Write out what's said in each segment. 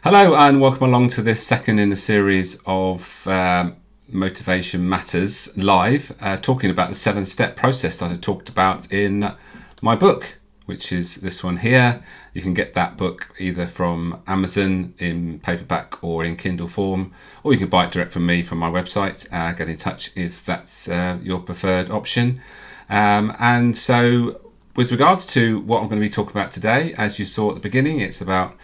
Hello and welcome along to this second in a series of Motivation Matters live, talking about the 7-step process that I talked about in my book, which is this one here. You can get that book either from Amazon in paperback or in Kindle form, or you can buy it direct from me from my website. Get in touch if that's your preferred option. And so with regards to what I'm going to be talking about today, as you saw at the beginning, it's about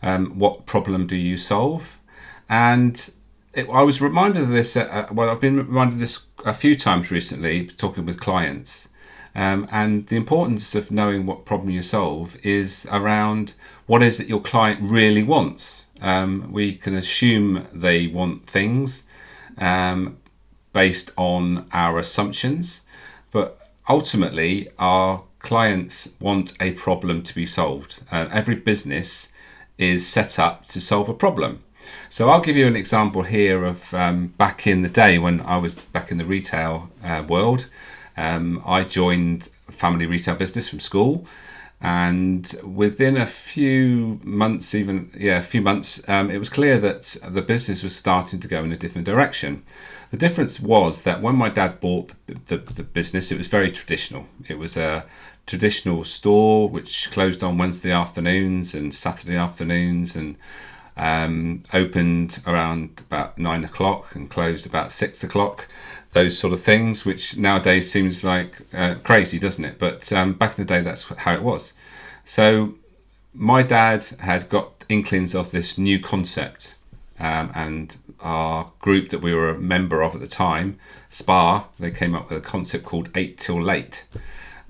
what problem do you solve? And I was reminded of this, I've been reminded of this a few times recently, talking with clients. And the importance of knowing what problem you solve is around what is it your client really wants. We can assume they want things based on our assumptions, but ultimately our clients want a problem to be solved. Every business is set up to solve a problem. So I'll give you an example here of back in the day when I was back in the retail world. I joined a family retail business from school, and within a few months, it was clear that the business was starting to go in a different direction. The difference was that when my dad bought the business, it was very traditional. It was a traditional store which closed on Wednesday afternoons and Saturday afternoons, and opened around about 9 o'clock and closed about 6 o'clock. Those sort of things, which nowadays seems like crazy, doesn't it? But back in the day, that's how it was. So my dad had got inklings of this new concept, and our group that we were a member of at the time, SPA, they came up with a concept called 8 till late.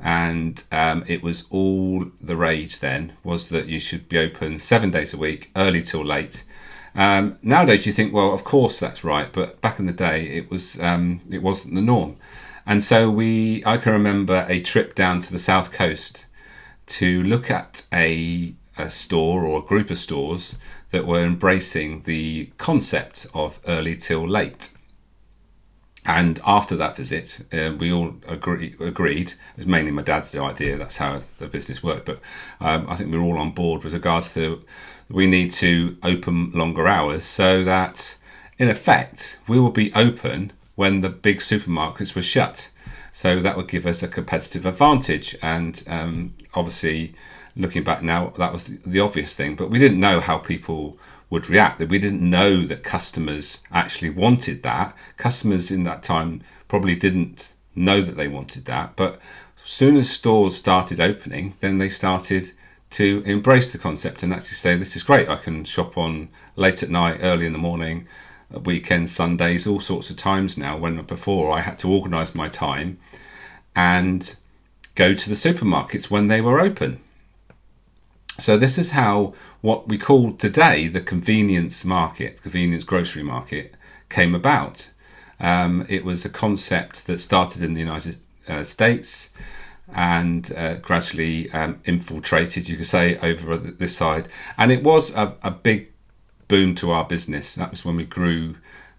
And it was all the rage then, was that you should be open 7 days a week, early till late. Nowadays you think, well, of course that's right, but back in the day it wasn't the norm. And so I can remember a trip down to the south coast to look at a store or a group of stores that were embracing the concept of early till late. And after that visit, we all agreed, it was mainly my dad's idea, that's how the business worked, but I think we were all on board with regards to we need to open longer hours so that, in effect, we will be open when the big supermarkets were shut. So that would give us a competitive advantage. And obviously, looking back now, that was the obvious thing, but we didn't know how people would react, that we didn't know that customers actually wanted that. Customers in that time probably didn't know that they wanted that, but as soon as stores started opening, then they started to embrace the concept and actually say, this is great, I can shop on late at night, early in the morning, weekends, Sundays, all sorts of times now, when before I had to organise my time and go to the supermarkets when they were open. So this is how what we call today the convenience market, convenience grocery market, came about. It was a concept that started in the United States and gradually infiltrated, you could say, over this side. And it was a big boom to our business. That was when we grew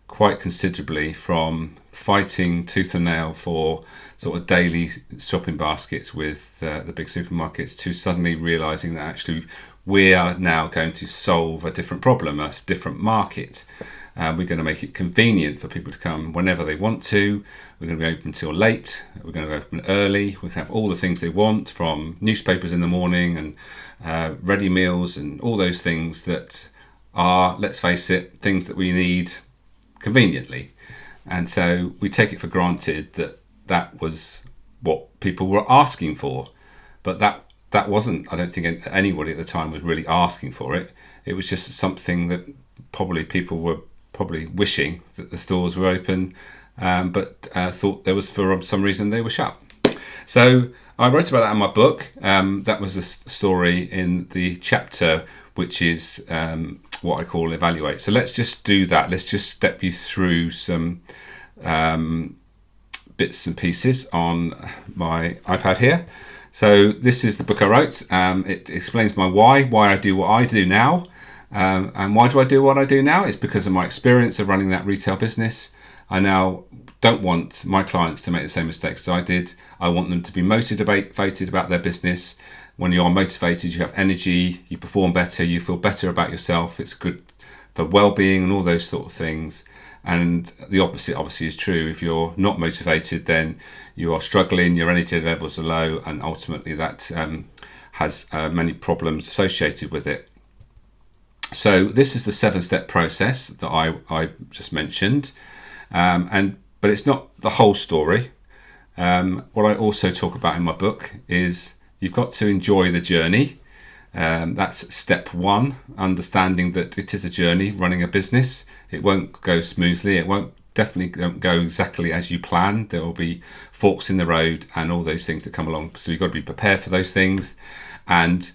quite considerably from fighting tooth and nail for sort of daily shopping baskets with the big supermarkets to suddenly realising that actually we are now going to solve a different problem, a different market. We're going to make it convenient for people to come whenever they want to. We're going to be open till late. We're going to open early. We can have all the things they want, from newspapers in the morning and ready meals and all those things that are, let's face it, things that we need conveniently. And so we take it for granted that that was what people were asking for. But that wasn't, I don't think anybody at the time was really asking for it. It was just something that probably people were probably wishing that the stores were open, but thought there was, for some reason, they were shut. So I wrote about that in my book. That was a story in the chapter which is what I call evaluate. So let's just do that. Let's just step you through some bits and pieces on my iPad here. So this is the book I wrote. It explains my why I do what I do now. And why do I do what I do now? It's because of my experience of running that retail business. I now don't want my clients to make the same mistakes as I did. I want them to be motivated about their business, when you are motivated, you have energy, you perform better, you feel better about yourself. It's good for well-being and all those sort of things. And the opposite obviously is true. If you're not motivated, then you are struggling, your energy levels are low, and ultimately that has many problems associated with it. So this is the 7-step process that I just mentioned, but it's not the whole story. What I also talk about in my book is you've got to enjoy the journey. That's step 1, understanding that it is a journey, running a business. It won't go smoothly. It won't go exactly as you plan. There will be forks in the road and all those things that come along. So you've got to be prepared for those things and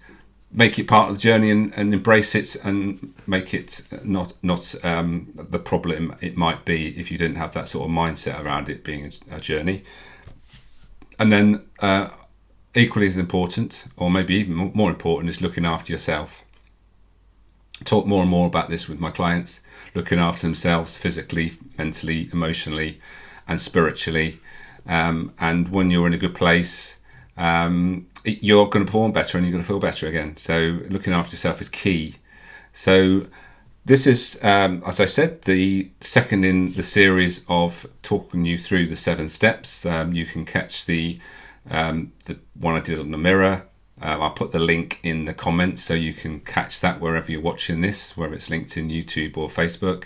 make it part of the journey and embrace it, and make it not the problem it might be if you didn't have that sort of mindset around it being a journey. And then equally as important, or maybe even more important, is looking after yourself. I talk more and more about this with my clients, looking after themselves physically, mentally, emotionally, and spiritually. And when you're in a good place, you're going to perform better and you're going to feel better again. So looking after yourself is key. So this is, as I said, the second in the series of talking you through the 7 steps. You can catch the one I did on the mirror. I'll put the link in the comments so you can catch that wherever you're watching this, whether it's LinkedIn, YouTube or Facebook.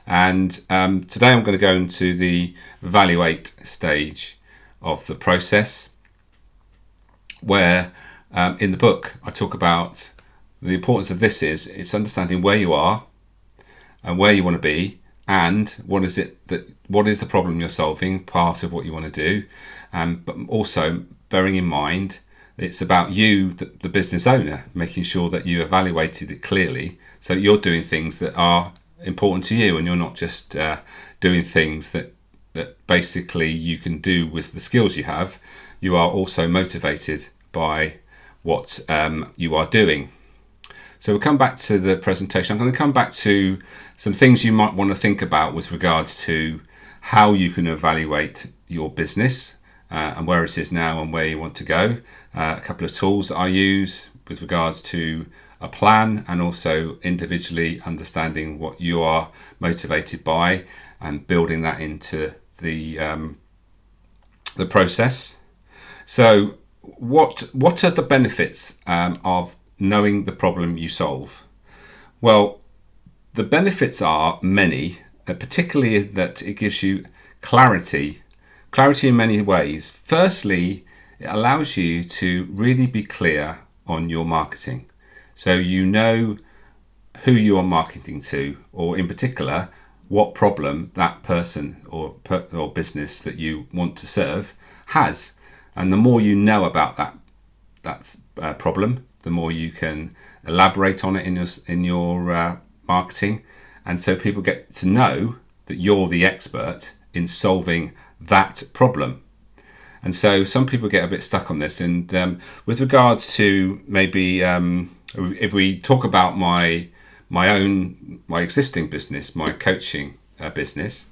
And today I'm going to go into the evaluate stage of the process, where in the book I talk about the importance of this is it's understanding where you are and where you want to be, and what is the problem you're solving, part of what you want to do, but also bearing in mind it's about you, the business owner, making sure that you evaluated it clearly, so you're doing things that are important to you and you're not just doing things that basically you can do with the skills you have. You are also motivated by what you are doing. So we'll come back to the presentation. I'm going to come back to some things you might want to think about with regards to how you can evaluate your business and where it is now and where you want to go. A couple of tools that I use with regards to a plan, and also individually understanding what you are motivated by and building that into the process. So what are the benefits of knowing the problem you solve? Well, the benefits are many, particularly that it gives you clarity in many ways. Firstly, it allows you to really be clear on your marketing. So you know who you are marketing to, or in particular, what problem that person or business that you want to serve has. And the more you know about that problem, the more you can elaborate on it in your marketing, and so people get to know that you're the expert in solving that problem. And so some people get a bit stuck on this. And with regards to maybe if we talk about my existing business, my coaching business.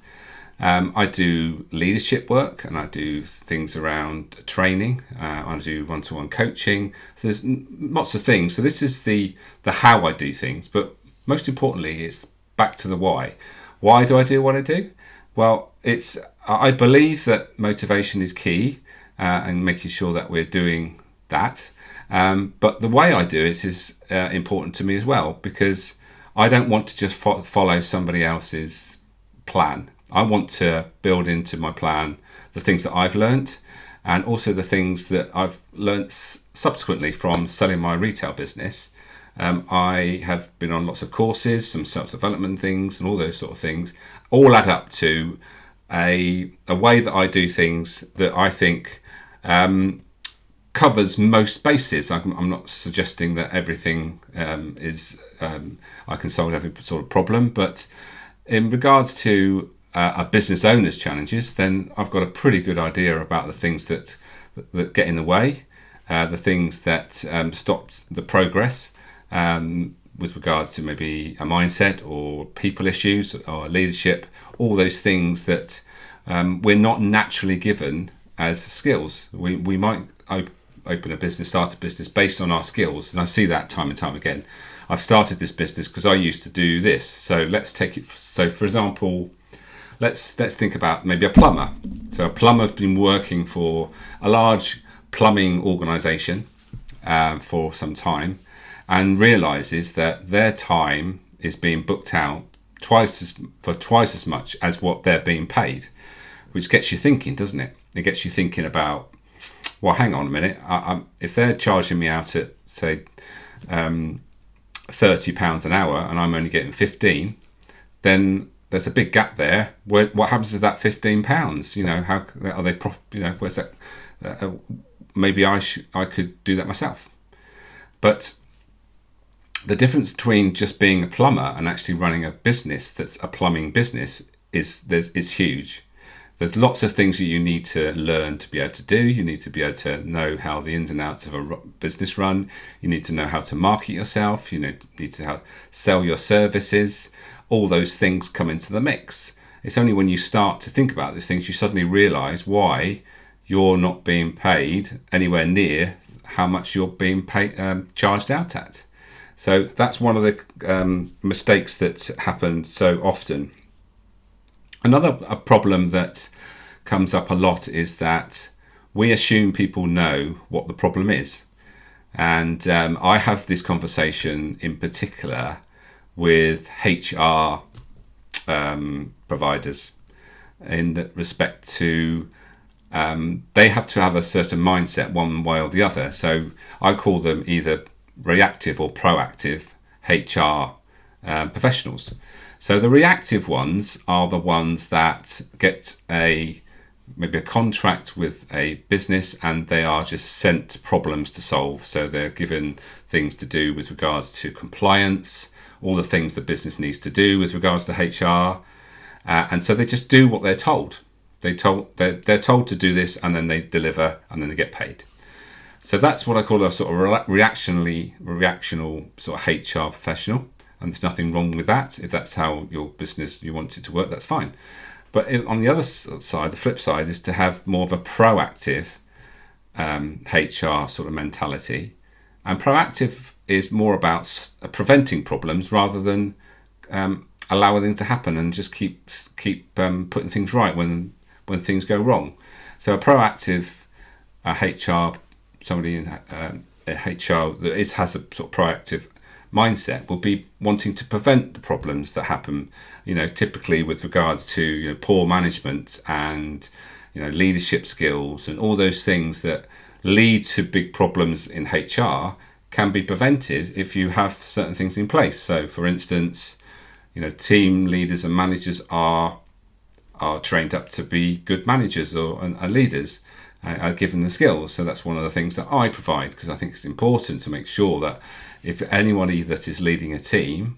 I do leadership work and I do things around training. I do one-to-one coaching. So there's lots of things. So this is the how I do things, but most importantly, it's back to the why. Why do I do what I do? Well, I believe that motivation is key and making sure that we're doing that. But the way I do it is important to me as well, because I don't want to just follow somebody else's plan. I want to build into my plan the things that I've learnt, and also the things that I've learnt subsequently from selling my retail business. I have been on lots of courses, some self-development things, and all those sort of things, all add up to a way that I do things that I think covers most bases. I'm not suggesting that everything is I can solve every sort of problem, but in regards to a business owner's challenges, then I've got a pretty good idea about the things that get in the way, the things that stop the progress with regards to maybe a mindset or people issues or leadership, all those things that we're not naturally given as skills. We might open a business, start a business based on our skills, and I see that time and time again. I've started this business because I used to do this. So let's take it. So for example, let's think about maybe a plumber. So a plumber has been working for a large plumbing organisation for some time, and realises that their time is being booked out twice as much as what they're being paid, which gets you thinking, doesn't it? It gets you thinking about, well, hang on a minute. If they're charging me out at say £30 an hour and I'm only getting 15, then there's a big gap there. What happens to that £15? You know, how are they? Where's that? Maybe I could do that myself. But the difference between just being a plumber and actually running a business that's a plumbing business is huge. There's lots of things that you need to learn to be able to do. You need to be able to know how the ins and outs of a business run. You need to know how to market yourself. You need to sell your services. All those things come into the mix. It's only when you start to think about these things you suddenly realise why you're not being paid anywhere near how much you're being charged out at. So that's one of the mistakes that happen so often. Another problem that comes up a lot is that we assume people know what the problem is. And I have this conversation in particular with HR providers in that respect to they have to have a certain mindset one way or the other. So I call them either reactive or proactive HR professionals. So the reactive ones are the ones that get maybe a contract with a business and they are just sent problems to solve. So they're given things to do with regards to compliance, all the things the business needs to do with regards to HR. And so they just do what they're told. They're told to do this, and then they deliver, and then they get paid. So that's what I call a sort of reactional sort of HR professional. And there's nothing wrong with that. If that's how your business, you want it to work, that's fine. But on the other side, the flip side is to have more of a proactive HR sort of mentality. And proactive is more about preventing problems rather than allowing them to happen and just keep putting things right when things go wrong. So a proactive HR, somebody in HR that has a sort of proactive mindset will be wanting to prevent the problems that happen, typically with regards to poor management and leadership skills and all those things that lead to big problems in HR can be prevented if you have certain things in place. So for instance, team leaders and managers are trained up to be good managers and leaders, are given the skills. So that's one of the things that I provide, because I think it's important to make sure that if anybody that is leading a team,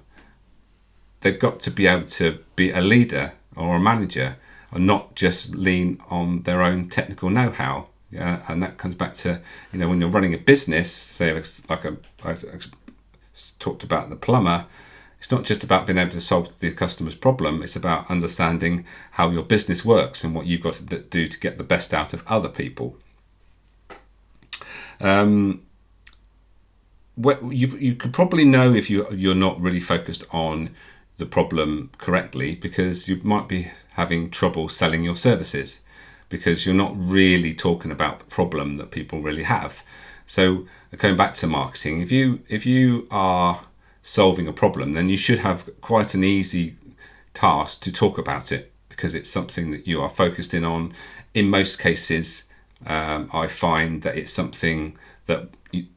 they've got to be able to be a leader or a manager and not just lean on their own technical know-how. Yeah, and that comes back to, when you're running a business, say like I talked about the plumber, it's not just about being able to solve the customer's problem, it's about understanding how your business works and what you've got to do to get the best out of other people. You could probably know if you're not really focused on the problem correctly, because you might be having trouble selling your services because you're not really talking about the problem that people really have. So going back to marketing, if you are solving a problem, then you should have quite an easy task to talk about it, because it's something that you are focused in on. In most cases, I find that it's something that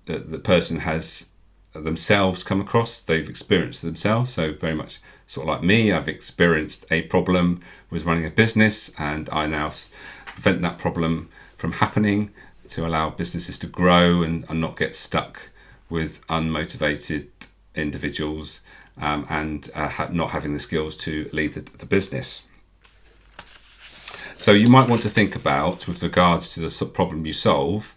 the person has themselves come across, they've experienced themselves. So very much sort of like me, I've experienced a problem with running a business, and I now prevent that problem from happening to allow businesses to grow and not get stuck with unmotivated individuals and not having the skills to lead the business. So you might want to think about, with regards to the problem you solve,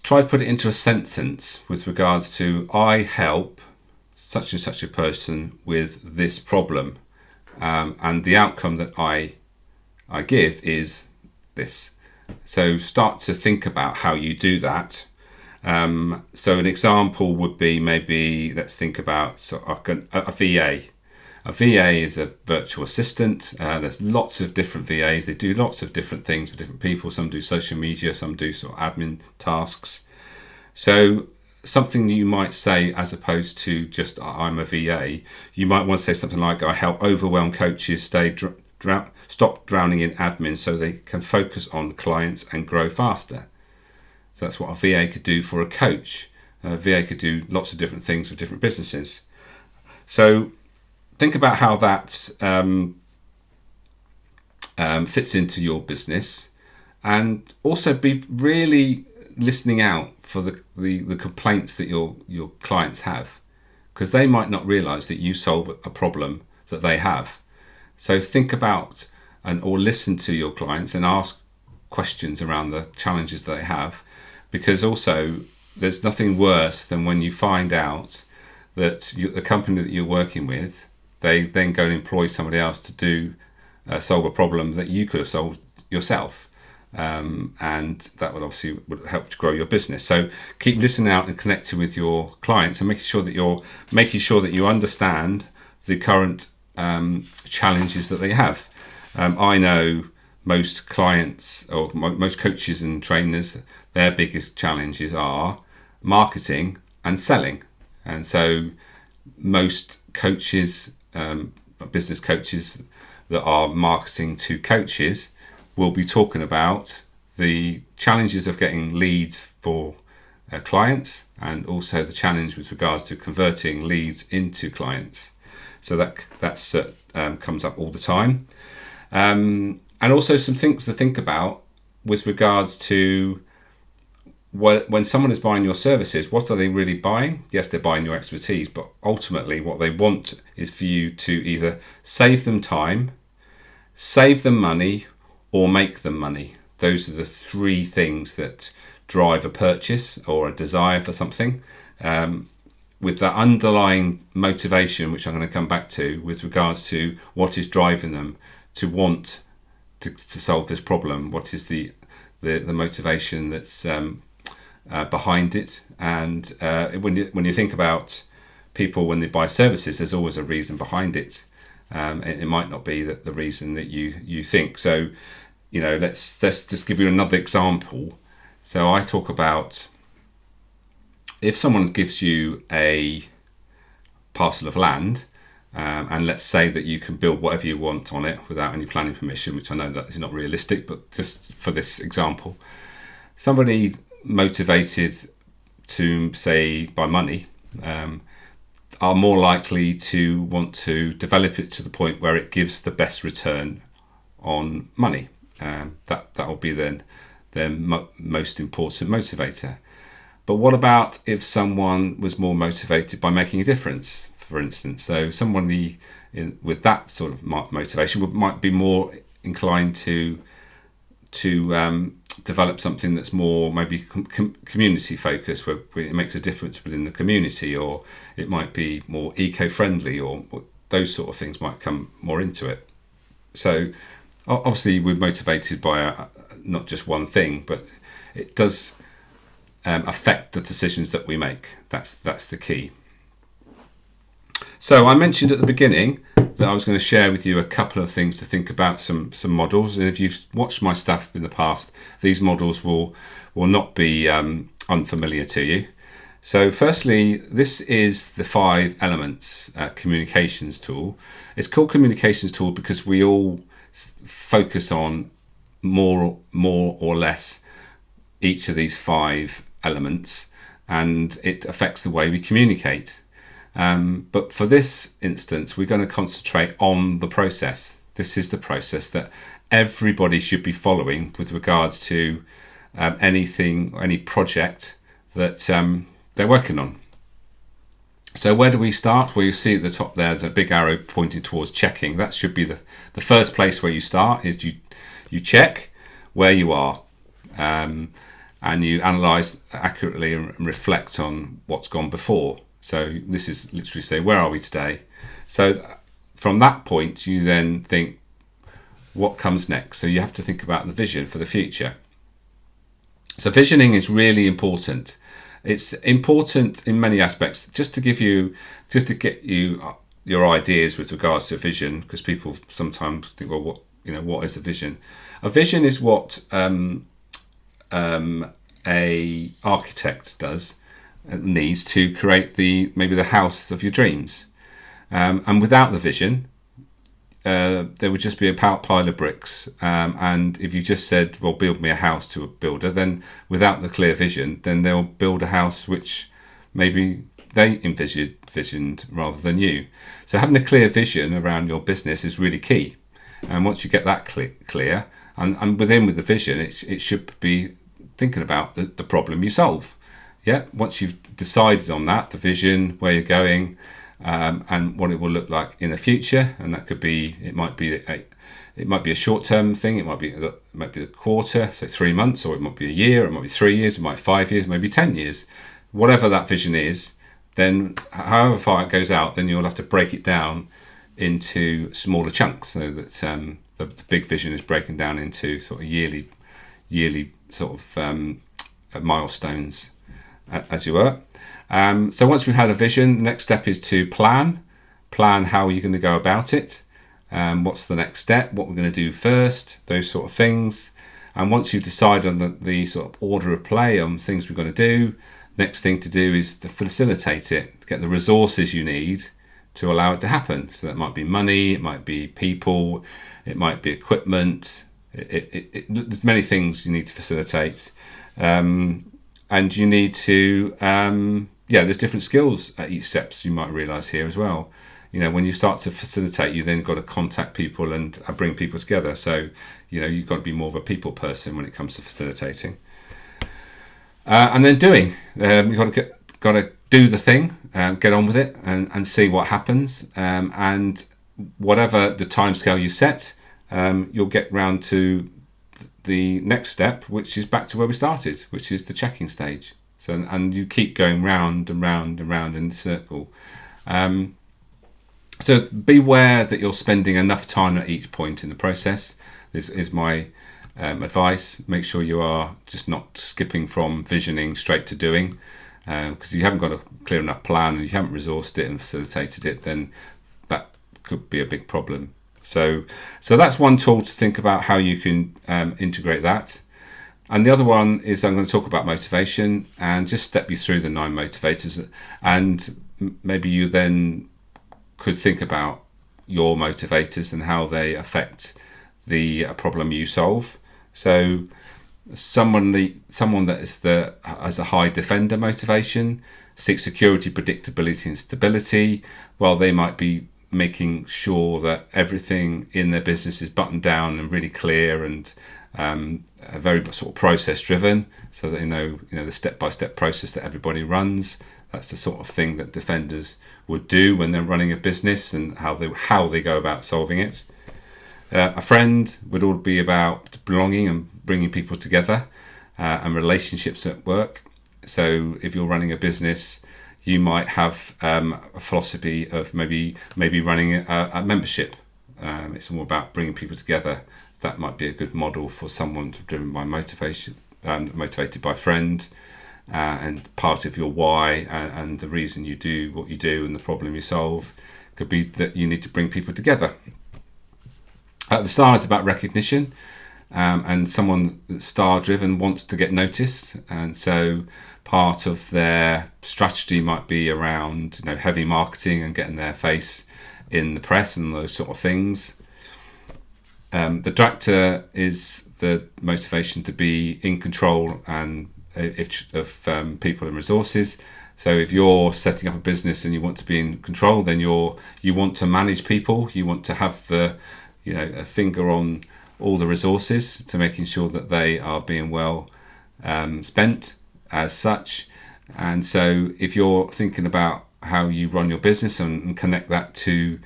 try to put it into a sentence with regards to, I help such and such a person with this problem, and the outcome that I give is this. So start to think about how you do that. So an example would be, maybe let's think about a VA. A VA is a virtual assistant. There's lots of different VAs. They do lots of different things for different people. Some do social media, some do sort of admin tasks. So something you might say, as opposed to just I'm a VA, you might want to say something like, I help overwhelmed coaches stop drowning in admin so they can focus on clients and grow faster. So that's what a VA could do for a coach. A VA could do lots of different things for different businesses. So think about how that fits into your business, and also be really listening out for the complaints that your clients have, because they might not realize that you solve a problem that they have. So think about or listen to your clients and ask questions around the challenges that they have, because also there's nothing worse than when you find out that the company that you're working with, they then go and employ somebody else to solve a problem that you could have solved yourself. And that would help to grow your business. So keep listening out and connecting with your clients, and making sure that you understand the current challenges that they have. I know most clients, or most coaches and trainers, their biggest challenges are marketing and selling. And so most coaches, business coaches that are marketing to coaches, will be talking about the challenges of getting leads for clients, and also the challenge with regards to converting leads into clients. So that's comes up all the time. And also some things to think about with regards to when someone is buying your services, what are they really buying? Yes, they're buying your expertise, but ultimately what they want is for you to either save them time, save them money, or make them money. Those are the three things that drive a purchase or a desire for something, with that underlying motivation, which I'm going to come back to, with regards to what is driving them to want to solve this problem. What is the motivation that's behind it? And when you think about people when they buy services, there's always a reason behind it. It might not be that the reason that you think. So, let's just give you another example. So I talk about, if someone gives you a parcel of land, and let's say that you can build whatever you want on it without any planning permission, which I know that is not realistic, but just for this example, somebody motivated to, say, by money, are more likely to want to develop it to the point where it gives the best return on money. That will be then their most important motivator. But what about if someone was more motivated by making a difference, for instance? So someone with that sort of motivation might be more inclined to develop something that's more maybe community focused, where it makes a difference within the community, or it might be more eco-friendly, or those sort of things might come more into it. So obviously we're motivated by not just one thing, but it does affect the decisions that we make. That's the key. So I mentioned at the beginning that I was going to share with you a couple of things to think about, some models. And if you've watched my stuff in the past, these models will not be unfamiliar to you. So firstly, this is the 5 elements communications tool. It's called communications tool because we all focus on more or less each of these 5 elements, and it affects the way we communicate. But for this instance, we're going to concentrate on the process. This is the process that everybody should be following with regards to any project that they're working on. So where do we start? Well, you see at the top there's a big arrow pointing towards checking. That should be the first place where you start. Is you check where you are, and you analyse accurately and reflect on what's gone before. So this is literally say, where are we today? So from that point, you then think, what comes next? So you have to think about the vision for the future. So visioning is really important. It's important in many aspects. Just to get you your ideas with regards to vision, because people sometimes think, well, what is a vision? A vision is what a architect needs to create maybe the house of your dreams. And without the vision, there would just be a pile of bricks. And if you just said, well, build me a house to a builder, then without the clear vision, then they'll build a house which maybe they envisioned rather than you. So having a clear vision around your business is really key. And once you get that clear, and with the vision, it should be thinking about the problem you solve. Yeah. Once you've decided on that, the vision, where you're going, and what it will look like in the future, and that could be, it might be a short-term thing, it might be a quarter, so 3 months, or it might be a year, it might be 3 years, it might be 5 years, maybe 10 years. Whatever that vision is, then however far it goes out, then you'll have to break it down into smaller chunks, so that the big vision is broken down into sort of yearly sort of milestones, as you were. So once we've had a vision, the next step is to plan how you're going to go about it. What's the next step? What we're going to do first? Those sort of things. And once you've decided on the sort of order of play on things we're going to do, next thing to do is to facilitate it, to get the resources you need to allow it to happen. So that might be money, it might be people, it might be equipment. There's many things you need to facilitate. And you need to, there's different skills at each steps, you might realise here as well. When you start to facilitate, you then got to contact people and bring people together. So, you've got to be more of a people person when it comes to facilitating. And then doing, you've got to do the thing, get on with it and see what happens. And whatever the timescale you've set, you'll get round to the next step, which is back to where we started, which is the checking stage. So, and you keep going round and round and round in the circle. So beware that you're spending enough time at each point in the process. This is my advice. Make sure you are just not skipping from visioning straight to doing, because if you haven't got a clear enough plan and you haven't resourced it and facilitated it, then that could be a big problem. So that's one tool to think about how you can integrate that. And the other one is I'm going to talk about motivation and just step you through the 9 motivators. And maybe you then could think about your motivators and how they affect the problem you solve. So someone that has a high defender motivation, seeks security, predictability and stability, while they might be making sure that everything in their business is buttoned down and really clear and very sort of process driven, so that they know the step-by-step process that everybody runs. That's the sort of thing that defenders would do when they're running a business and how they go about solving it. A friend would all be about belonging and bringing people together, and relationships at work. So if you're running a business, you might have a philosophy of maybe running a membership. It's more about bringing people together. That might be a good model for someone driven by motivation, motivated by friend, and part of your why and the reason you do what you do and the problem you solve could be that you need to bring people together. The star is about recognition, and someone star driven wants to get noticed, and so part of their strategy might be around heavy marketing and getting their face in the press and those sort of things. The director is the motivation to be in control and of people and resources. So if you're setting up a business and you want to be in control, then you want to manage people. You want to have a finger on all the resources to making sure that they are being well spent as such. And so if you're thinking about how you run your business and connect that to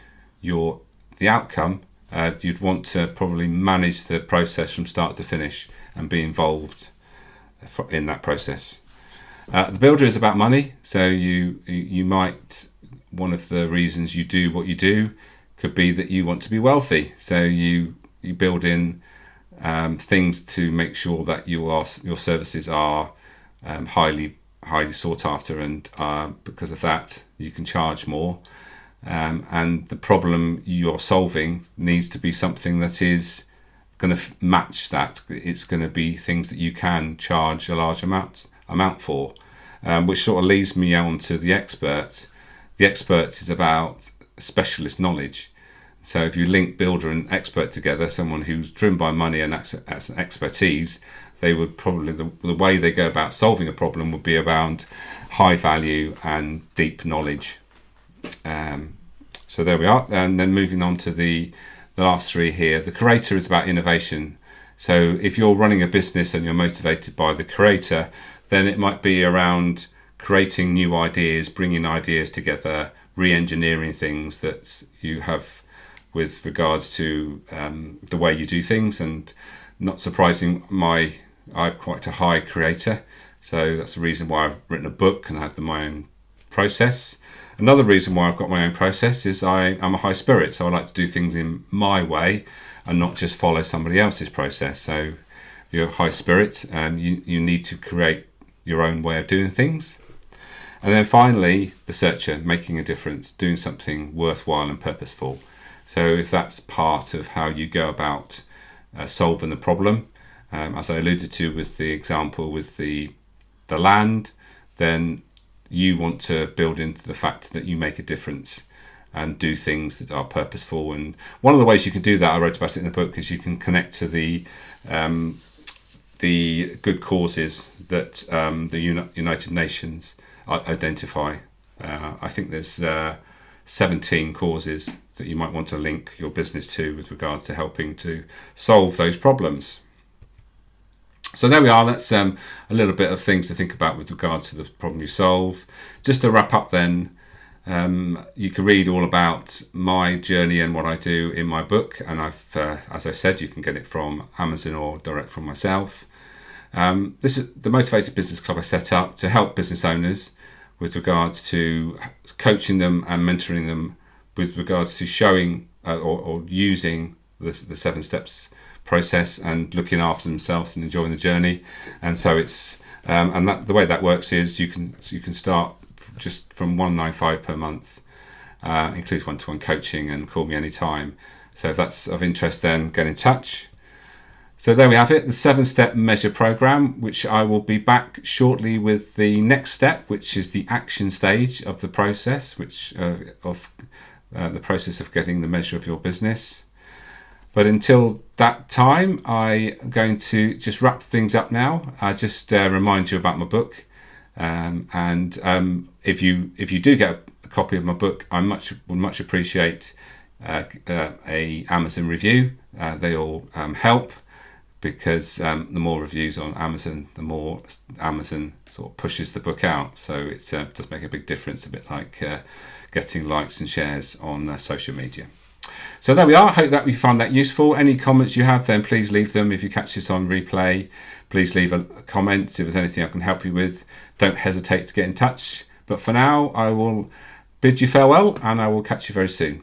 the outcome, you'd want to probably manage the process from start to finish and be involved in that process. The builder is about money. So you might, one of the reasons you do what you do could be that you want to be wealthy. So you build in things to make sure that your services are highly sought after, and because of that you can charge more. And the problem you're solving needs to be something that is going to match that. It's going to be things that you can charge a large amount for, which sort of leads me on to the expert. The expert is about specialist knowledge. So if you link builder and expert together, someone who's driven by money and that's an expertise, they would probably, the way they go about solving a problem would be around high value and deep knowledge. So there we are. And then moving on to the last three here. The creator is about innovation. So if you're running a business and you're motivated by the creator, then it might be around creating new ideas, bringing ideas together, re-engineering things that you have with regards to the way you do things. And not surprising, I'm quite a high creator, so that's the reason why I've written a book and I have my own process. Another reason why I've got my own process is I'm a high spirit, so I like to do things in my way and not just follow somebody else's process. So if you're a high spirit, you need to create your own way of doing things. And then finally, the searcher, making a difference, doing something worthwhile and purposeful. So if that's part of how you go about solving the problem, as I alluded to with the example with the land, then you want to build into the fact that you make a difference and do things that are purposeful. And one of the ways you can do that, I wrote about it in the book, is you can connect to the good causes that the United Nations identify. I think there's 17 causes that you might want to link your business to with regards to helping to solve those problems. So there we are. That's a little bit of things to think about with regards to the problem you solve. Just to wrap up then, you can read all about my journey and what I do in my book. And as I said, you can get it from Amazon or direct from myself. This is the Motivated Business Club I set up to help business owners with regards to coaching them and mentoring them with regards to showing or using the 7 steps process and looking after themselves and enjoying the journey. And so it's and that the way that works is you can start just from $195 per month, includes one-to-one coaching, and call me anytime. So if that's of interest, then get in touch. So there we have it, the 7-step measure program, which I will be back shortly with the next step, which is the action stage of the process, which of the process of getting the measure of your business. But until that time, I'm going to just wrap things up now. I just remind you about my book, and if you do get a copy of my book, I would much appreciate a Amazon review. They all help, because the more reviews on Amazon, the more Amazon sort of pushes the book out. So it does make a big difference, a bit like getting likes and shares on social media. So there we are. I hope that you found that useful. Any comments you have, then please leave them. If you catch this on replay, please leave a comment. If there's anything I can help you with, don't hesitate to get in touch. But for now, I will bid you farewell, and I will catch you very soon.